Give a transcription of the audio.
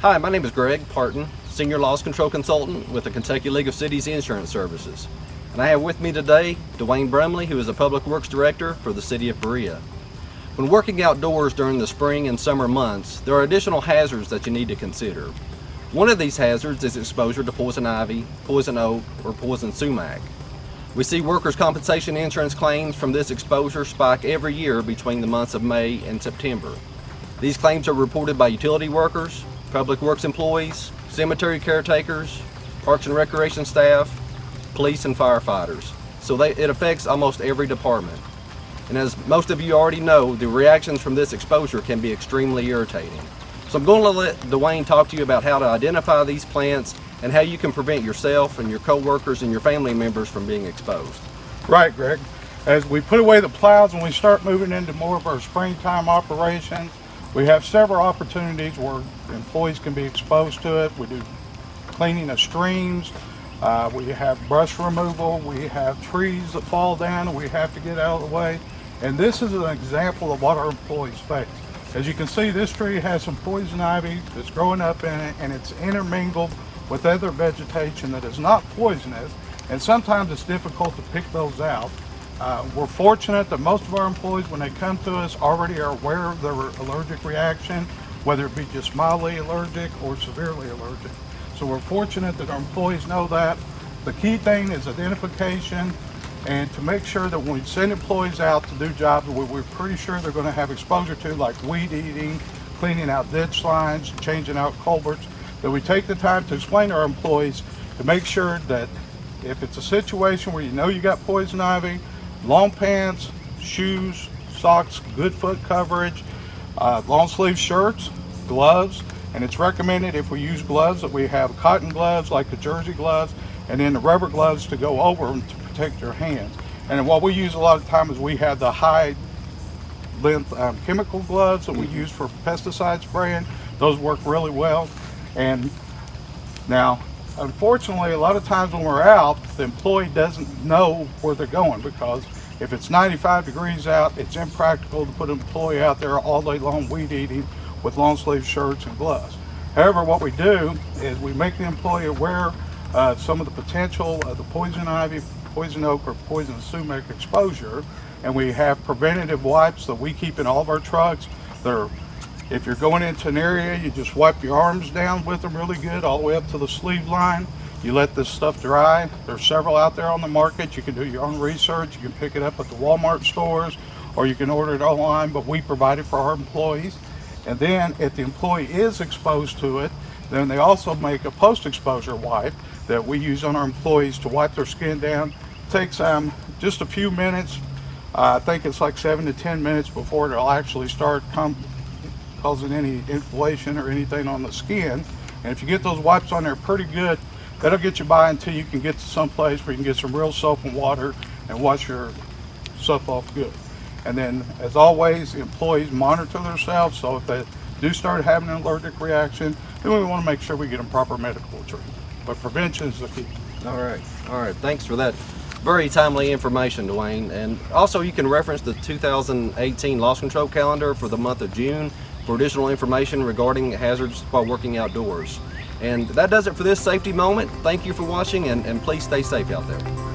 Hi, my name is Greg Partin, Senior Loss Control Consultant with the Kentucky League of Cities Insurance Services. And I have with me today Dwayne Brumley, who is a Public Works Director for the City of Berea. When working outdoors during the spring and summer months, there are additional hazards that you need to consider. One of these hazards is exposure to poison ivy, poison oak, or poison sumac. We see workers' compensation insurance claims from this exposure spike every year between the months of May and September. These claims are reported by utility workers, public works employees, cemetery caretakers, parks and recreation staff, police and firefighters. So it affects almost every department. And as most of you already know, the reactions from this exposure can be extremely irritating. So I'm going to let Dwayne talk to you about how to identify these plants and how you can prevent yourself and your co-workers and your family members from being exposed. Right, Greg. As we put away the plows and we start moving into more of our springtime operations, we have several opportunities where employees can be exposed to it. We do cleaning of streams, we have brush removal, we have trees that fall down and we have to get out of the way. And this is an example of what our employees face. As you can see, this tree has some poison ivy that's growing up in it, and it's intermingled with other vegetation that is not poisonous, and sometimes it's difficult to pick those out. We're fortunate that most of our employees, when they come to us, already are aware of their allergic reaction, whether it be just mildly allergic or severely allergic. So we're fortunate that our employees know that. The key thing is identification, and to make sure that when we send employees out to do jobs that we're pretty sure they're going to have exposure to, like weed eating, cleaning out ditch lines, changing out culverts, that we take the time to explain to our employees to make sure that if it's a situation where you know you got poison ivy, long pants, shoes, socks, good foot coverage, long sleeve shirts, gloves, and it's recommended if we use gloves that we have cotton gloves like the jersey gloves, and then the rubber gloves to go over them to protect your hands. And what we use a lot of time is we have the high length chemical gloves that we use for pesticide spraying. Those work really well. And now, unfortunately, a lot of times when we're out, the employee doesn't know where they're going, because if it's 95 degrees out, it's impractical to put an employee out there all day long weed eating with long sleeve shirts and gloves. However, what we do is we make the employee aware of some of the potential of the poison ivy, poison oak, or poison sumac exposure, and we have preventative wipes that we keep in all of our trucks. If you're going into an area, you just wipe your arms down with them really good all the way up to the sleeve line. You let this stuff dry. There's several out there on the market. You can do your own research. You can pick it up at the Walmart stores, or you can order it online, but we provide it for our employees. And then if the employee is exposed to it, then they also make a post-exposure wipe that we use on our employees to wipe their skin down. It takes just a few minutes. I think it's like 7 to 10 minutes before it'll actually start causing any inflammation or anything on the skin. And if you get those wipes on there pretty good, that'll get you by until you can get to some place where you can get some real soap and water and wash your stuff off good. And then, as always, the employees monitor themselves, so if they do start having an allergic reaction, then we want to make sure we get them proper medical treatment. But prevention is the key. All right. Thanks for that very timely information, Dwayne. And also, you can reference the 2018 loss control calendar for the month of June for additional information regarding hazards while working outdoors. And that does it for this safety moment. Thank you for watching, and please stay safe out there.